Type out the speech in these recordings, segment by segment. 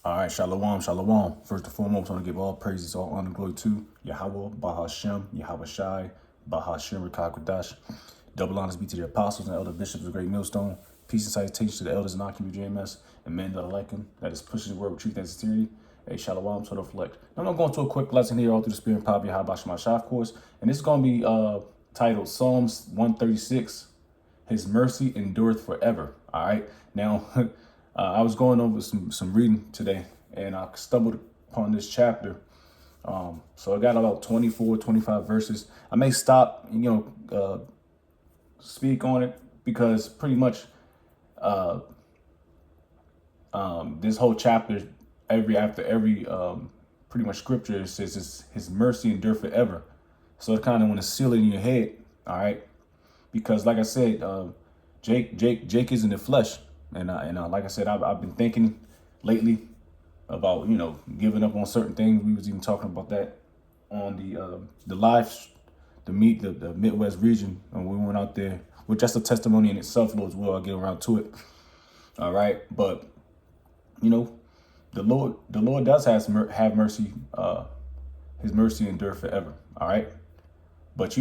All right, shalom, shalom. First and foremost, I want to give all praises, all honor, glory to Yahweh, Bahashem, Yahweh Shai, Bahashem, Rekakwadash. Double honors be to the apostles and elder bishops of the Great Millstone. Peace and salutations to the elders and Akim JMS and men that are like him, that is pushing the word with truth and sincerity. Hey, shalom, so to reflect. Now, I'm going to go into a quick lesson here all through the Spirit and Power of Yahweh Shema Shah, of course. And this is going to be titled Psalms 136. His mercy endureth forever. All right. Now, I was going over some reading today, and I stumbled upon this chapter. So I got about 24, 25 verses. I may stop, speak on it because pretty much this whole chapter, after every pretty much scripture, it says his mercy endure forever. So I kind of want to seal it in your head. All right. Because like I said, Jake is in the flesh, and like I said, I've been thinking lately about giving up on certain things. We was even talking about that on the live, the Midwest region, and we went out there, which that's a testimony in itself, Lord, as well. I'll get around to it. All right, but the Lord does have mercy. His mercy endure forever. All right, but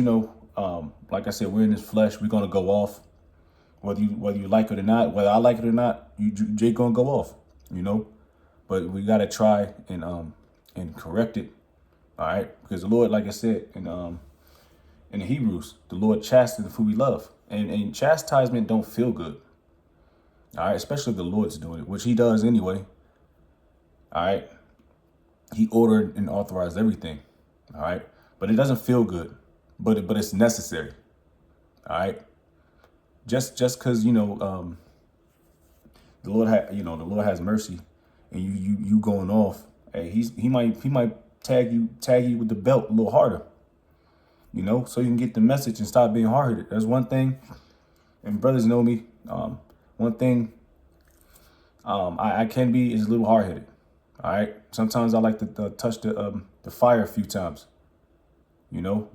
like I said, we're in this flesh. We're gonna go off, whether you like it or not. Whether I like it or not, Jake gonna go off. But we gotta try and correct it. All right, because the Lord, like I said in the Hebrews, the Lord chastens who we love, and chastisement don't feel good. All right, especially if the Lord's doing it, which He does anyway. All right, He ordered and authorized everything. All right, but it doesn't feel good. But it's necessary. All right. Just because the Lord has mercy, and you going off. Hey, he might tag you with the belt a little harder. So you can get the message and stop being hard headed. That's one thing. And brothers know me. One thing I can be is a little hard headed. All right. Sometimes I like to touch the fire a few times.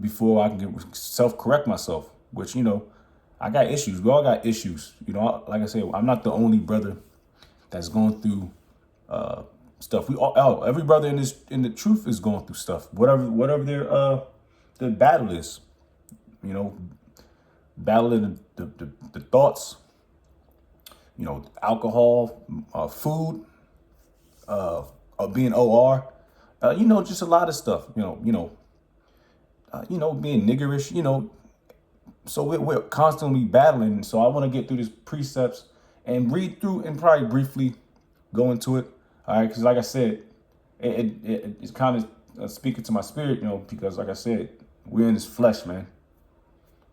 Before I can self-correct myself, which, I got issues. We all got issues. Like I said, I'm not the only brother that's going through stuff. Every brother in the truth is going through stuff. Whatever their battle is, battling the thoughts, alcohol, food, being OR, just a lot of stuff, being niggerish, so we're constantly battling. So I want to get through these precepts and read through and probably briefly go into it. All right. Because like I said, it's kind of speaking to my spirit, because like I said, we're in this flesh, man.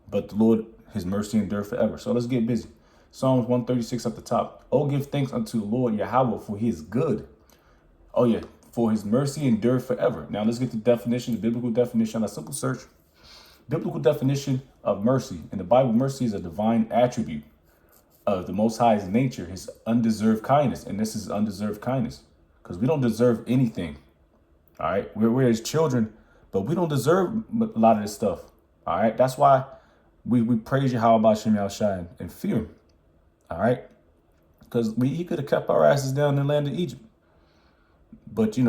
But the Lord, His mercy endure forever. So let's get busy. Psalms 136 at the top. Oh, give thanks unto the Lord Yahweh, for He is good. Oh, yeah. For His mercy endure forever. Now let's get the definition, the biblical definition on a simple search. Biblical definition of mercy. In the Bible, mercy is a divine attribute of the Most High's nature, His undeserved kindness. And this is undeserved kindness because we don't deserve anything. All right. We're His children, but we don't deserve a lot of this stuff. All right. That's why we praise Yahweh Shem Shai and fear Him. All right. Because He could have kept our asses down in the land of Egypt. But,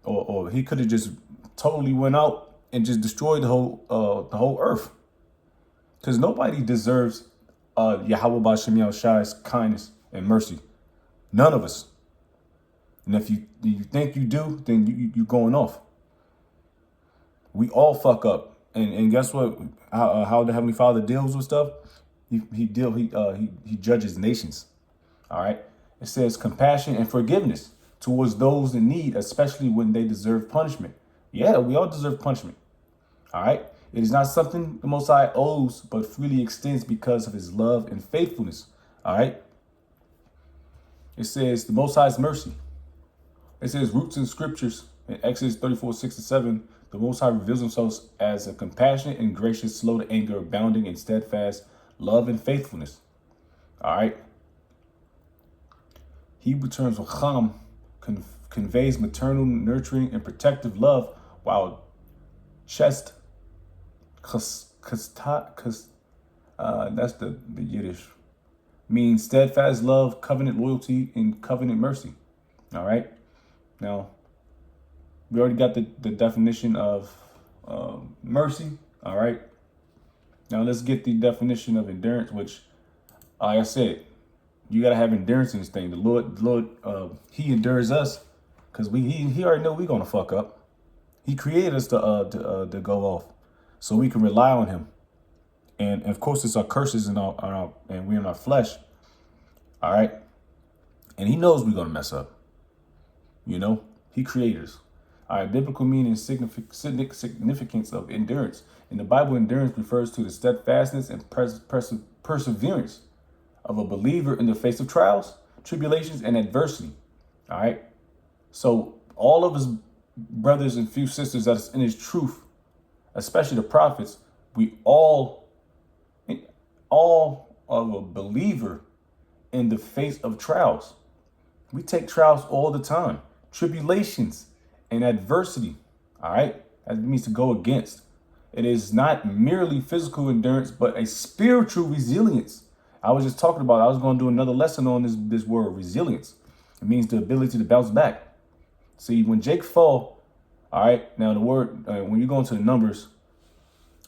or He could have just totally went out and just destroyed the whole earth. Because nobody deserves Yahweh Shem Shai's kindness and mercy. None of us. And if you think you do, then you're going off. We all fuck up. And guess what? How the Heavenly Father deals with stuff? He judges nations. All right. It says compassion and forgiveness towards those in need, especially when they deserve punishment. Yeah, we all deserve punishment. All right. It is not something the Most High owes, but freely extends because of His love and faithfulness. All right. It says the Most High's mercy. It says roots in scriptures in Exodus 34:6-7. The Most High reveals Himself as a compassionate and gracious, slow to anger, abounding in steadfast love and faithfulness. All right. Hebrew terms Cham conveys maternal, nurturing, and protective love, while chest, that's the Yiddish, means steadfast love, covenant loyalty, and covenant mercy. All right. Now, we already got the definition of mercy. All right. Now let's get the definition of endurance, which, like I said, you gotta have endurance in this thing. The Lord, He endures us because He already know we're gonna fuck up. He created us to go off, so we can rely on Him. And of course, it's our curses and and we're in our flesh. All right, and He knows we're gonna mess up. You know, He created us. All right, biblical meaning, significance of endurance. In the Bible, endurance refers to the steadfastness and perseverance of a believer in the face of trials, tribulations, and adversity. All right. So all of his brothers and few sisters that's in His truth, especially the prophets, we all of a believer in the face of trials. We take trials all the time, tribulations and adversity. All right. That means to go against. It is not merely physical endurance, but a spiritual resilience. I was just talking about, I was going to do another lesson on this word resilience. It means the ability to bounce back. See, when Jake fall, all right, now the word, when you go into the numbers,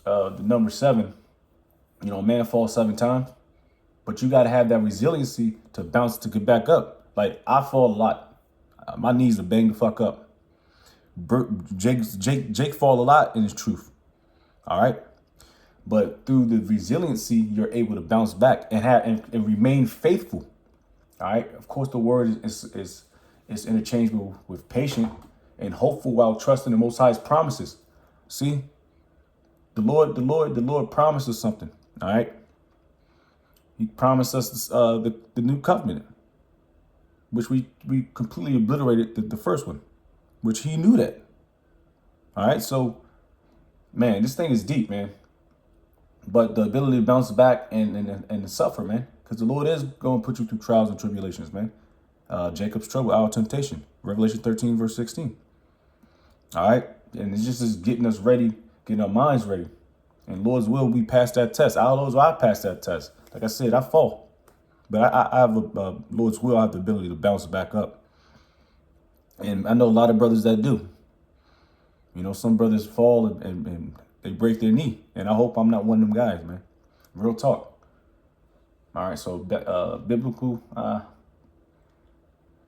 the number 7, you know, man falls 7 times, but you got to have that resiliency to bounce, to get back up. Like, I fall a lot. My knees are banged the fuck up. Jake fall a lot in his truth. All right. But through the resiliency, you're able to bounce back and remain faithful. All right. Of course, the word is interchangeable with patient and hopeful while trusting the Most High's promises. See, the Lord promised us something. All right. He promised us the new covenant, which we completely obliterated the first one, which He knew that. All right. So, man, this thing is deep, man. But the ability to bounce back and to suffer, man, because the Lord is going to put you through trials and tribulations, man. Jacob's trouble, our temptation, Revelation 13, verse 16. All right. And it's just getting us ready, getting our minds ready. And Lord's will, we pass that test. Our Lord's will, I pass that test. Like I said, I fall. But I have Lord's will, I have the ability to bounce back up. And I know a lot of brothers that do. You know, some brothers fall and they break their knee. And I hope I'm not one of them guys, man. Real talk. All right, so biblical,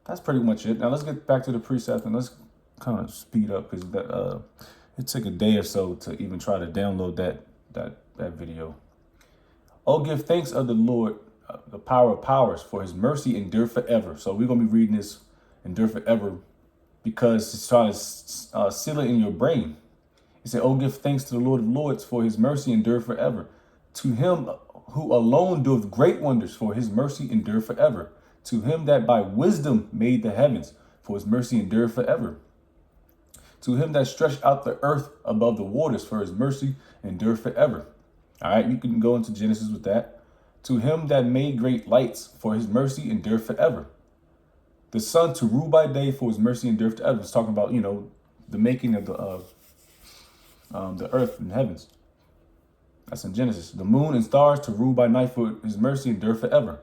that's pretty much it. Now let's get back to the precept and let's kind of speed up because it took a day or so to even try to download that video. Oh, give thanks of the Lord, the power of powers, for His mercy endure forever. So we're going to be reading this endure forever because it's trying to seal it in your brain. He said, oh, give thanks to the Lord of Lords, for His mercy endure forever. To Him who alone doeth great wonders, for His mercy endure forever. To Him that by wisdom made the heavens, for His mercy endure forever. To Him that stretched out the earth above the waters, for His mercy endure forever. All right, you can go into Genesis with that. To Him that made great lights, for His mercy endure forever. The sun to rule by day, for His mercy endure forever. It's talking about, you know, the making of the earth and heavens. That's in Genesis. The moon and stars to rule by night, for His mercy endure forever.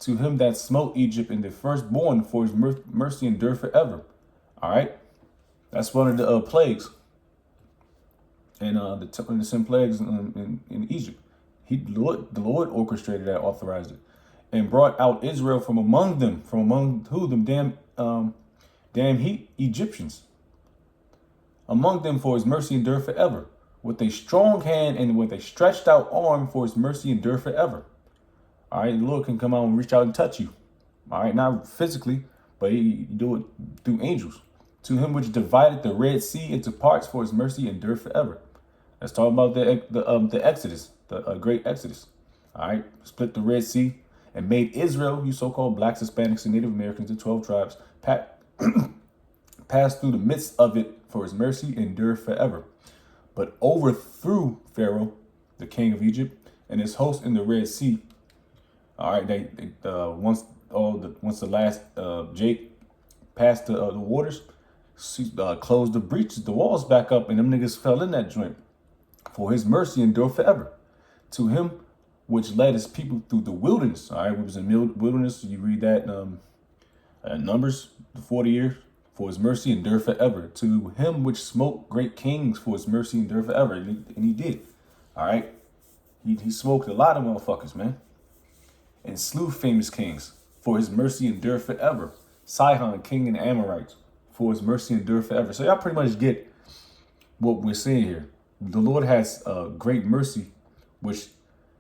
To Him that smote Egypt in the firstborn, for His mercy endure forever. All right, that's one of the plagues, and the 10 plagues in Egypt. The Lord orchestrated that, authorized it, and brought out Israel from among them, who? Them damn Egyptians. Among them, for His mercy endure forever. With a strong hand and with a stretched out arm, for His mercy endure forever. All right, the Lord can come out and reach out and touch you. All right, not physically, but He do it through angels. To Him which divided the Red Sea into parts, for His mercy endure forever. Let's talk about the Exodus, the great Exodus. All right, split the Red Sea and made Israel, you so-called blacks, Hispanics, and Native Americans, the 12 tribes, pass through the midst of it, for His mercy endure forever. But overthrew Pharaoh, the king of Egypt, and his host in the Red Sea. All right, once the last Jake passed the waters, closed the breaches, the walls back up, and them niggas fell in that joint. For His mercy endure forever. To Him which led his people through the wilderness. All right, we was in wilderness. You read that Numbers, the 40 years. For his mercy endure forever. To him which smote great kings, for his mercy endure forever. And he did. All right. He smoked a lot of motherfuckers, man. And slew famous kings, for his mercy endure forever. Sihon, king of the Amorites, for his mercy endure forever. So y'all pretty much get what we're seeing here. The Lord has great mercy, which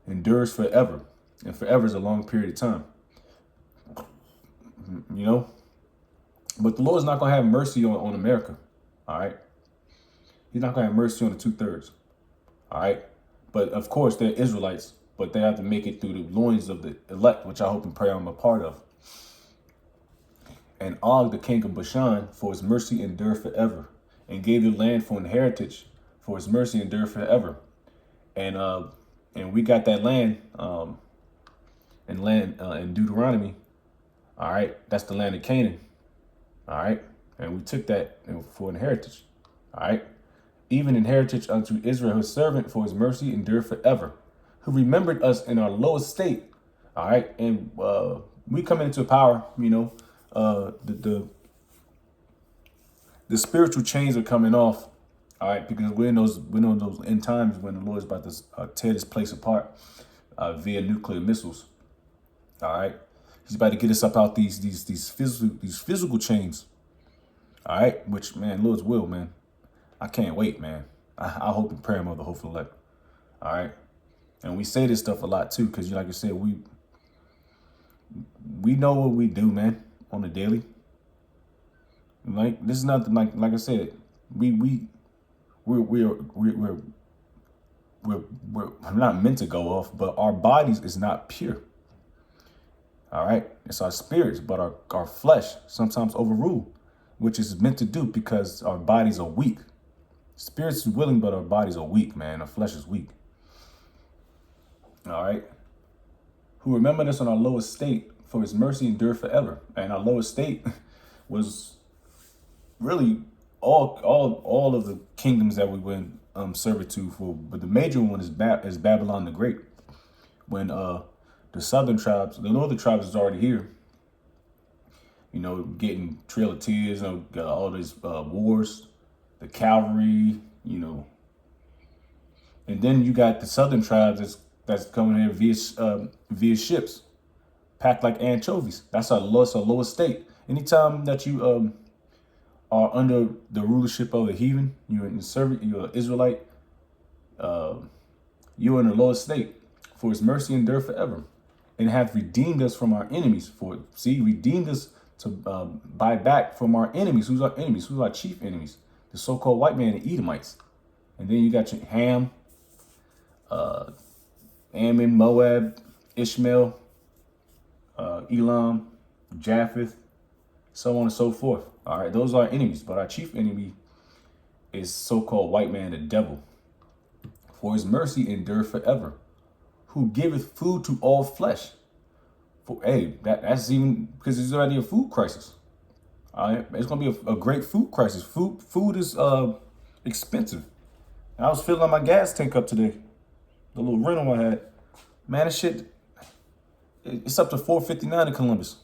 endures forever. And forever is a long period of time. You know? But the Lord's not going to have mercy on America. All right? He's not going to have mercy on the 2/3. All right? But of course, they're Israelites, but they have to make it through the loins of the elect, which I hope and pray I'm a part of. And Og, the king of Bashan, for his mercy endure forever, and gave the land for an heritage, for his mercy endure forever. And we got that land in Deuteronomy. All right, that's the land of Canaan. All right, and we took that for an heritage. All right, even in heritage unto Israel his servant, for his mercy endure forever, who remembered us in our lowest state. All right, and we come into power. You know, the spiritual chains are coming off. All right, because we're in those end times when the Lord is about to tear this place apart via nuclear missiles. All right, He's about to get us up out these physical chains. All right, which, man, Lord's will, man. I can't wait, man. I hope and pray I'm of the hopeful elect. All right, and we say this stuff a lot too, because like I said, we know what we do, man, on the daily. Like, this is nothing like I said, we're not meant to go off, but our bodies is not pure. All right, it's our spirits, but our flesh sometimes overrule, which is meant to do because our bodies are weak. Spirits is willing, but our bodies are weak, man. Our flesh is weak. All right. Who remembered us on our lowest state, for his mercy endure forever. And our lowest state was really all of the kingdoms that we went servitude for. But the major one is Babylon the Great. When the southern tribes, the northern tribes is already here, you know, getting Trail of Tears, got all these wars, the cavalry, you know. And then you got the southern tribes that's coming here via ships, packed like anchovies. That's our lowest state. Anytime that you are under the rulership of a heathen, you're an Israelite, you're in the lowest state. For his mercy endure forever, and hath redeemed us from our enemies. Redeemed us to buy back from our enemies. Who's our enemies? Who's our chief enemies? The so-called white man, the Edomites. And then you got your Ham, Ammon, Moab, Ishmael, Elam, Japheth, so on and so forth. All right, those are our enemies. But our chief enemy is so-called white man, the devil. For his mercy endure forever, who giveth food to all flesh. That's even because there's already a food crisis. All right, it's gonna be a great food crisis. Food is expensive. And I was filling up my gas tank up today. The little rental I had, man, this shit, it's up to $4.59 in Columbus.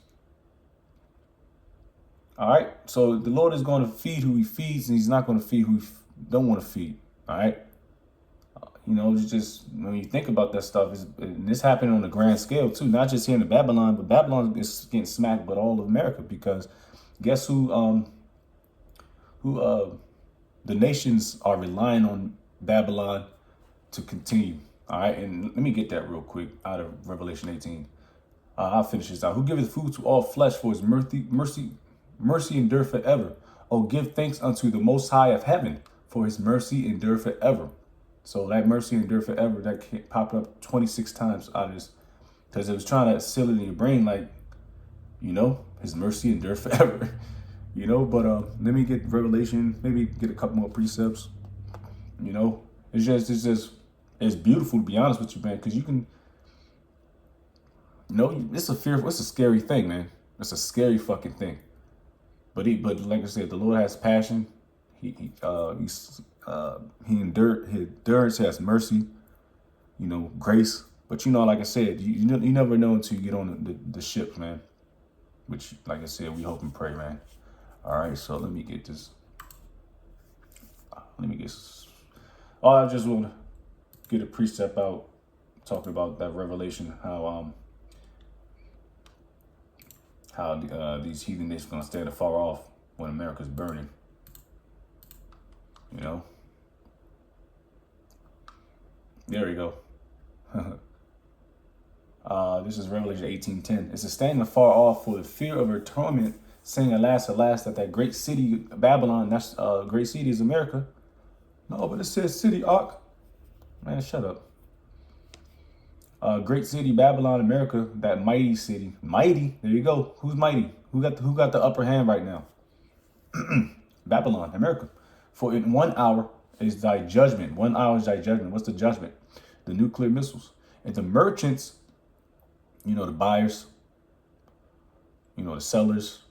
All right, so the Lord is going to feed who he feeds, and he's not going to feed who he don't want to feed. All right. You know, it's just, when you think about that stuff, and this happened on a grand scale too, not just here in Babylon, but Babylon is getting smacked, but all of America, because guess who the nations are relying on Babylon to continue. All right, and let me get that real quick out of Revelation 18. I'll finish this out. Who giveth food to all flesh, for his mercy endure forever. Oh, give thanks unto the Most High of heaven, for his mercy endure forever. So that mercy endure forever, that popped up 26 times out of this, because it was trying to seal it in your brain, like, you know, his mercy endure forever, you know. But let me get Revelation, maybe get a couple more precepts. You know, it's beautiful, to be honest with you, man, because you can, you know, it's a scary thing, man. It's a scary fucking thing. But like I said, the Lord has passion. He endurance, has mercy, you know, grace. But you know, like I said, you never know until you get on the ship, man. Which, like I said, we hope and pray, man. All right, so let me get this. Let me get. Oh, I just want to get a precept out talking about that revelation, how these heathen nations gonna stand afar off when America's burning. You know. There we go. This is Revelation 18:10. It says, standing afar off for the fear of her torment, saying, alas, alas, that great city, Babylon, that's great city is America. No, but it says city, Ark. Man, shut up. Great city, Babylon, America, that mighty city. Mighty, there you go. Who's mighty? Who got the upper hand right now? Babylon, America. For in 1 hour is thy judgment. 1 hour is thy judgment. What's the judgment? The nuclear missiles. And the merchants, you know, the buyers, you know, the sellers,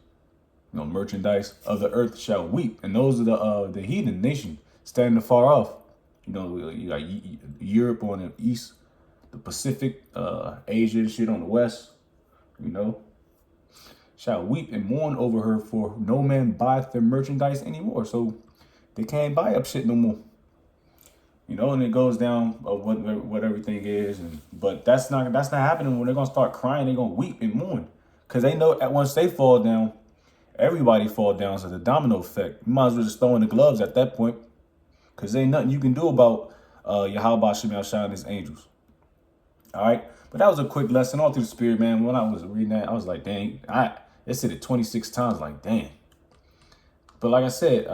you know, merchandise of the earth shall weep. And those are the heathen nation standing afar off. You know, you got Europe on the east, the Pacific, Asia and shit on the west, you know, shall weep and mourn over her, for no man buyeth their merchandise anymore. So they can't buy up shit no more. You know, and it goes down of what everything is, but that's not happening. When they're gonna start crying, they're gonna weep and mourn, because they know at once they fall down, everybody fall down. So the domino effect. You might as well just throw in the gloves at that point, because there ain't nothing you can do about Yahweh Shem Yahshua and his angels. All right, but that was a quick lesson all through the spirit, man. When I was reading that, I was like, dang, it said it 26 times, like, dang. But like I said,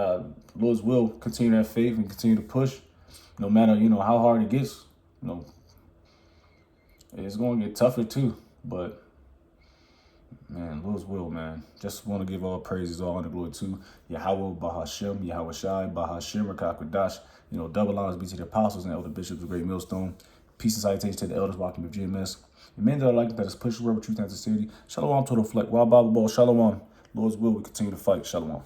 Lord's will, continue to have faith and continue to push. No matter, you know, how hard it gets, you know, it's going to get tougher too. But, man, Lord's will, man. Just want to give all praises, all honor, glory to Yahweh, Bahashem, Yahweh Shai, Bahashem, Rakakwadash. You know, double honors be to the apostles and elder bishops of Great Millstone. Peace and salutations to the elders walking with GMS. And men that are like that is pushed wherever truth and sincerity. Shalom, total fleck. Wild Bible Ball, Shalom. Lord's will, we continue to fight. Shalom.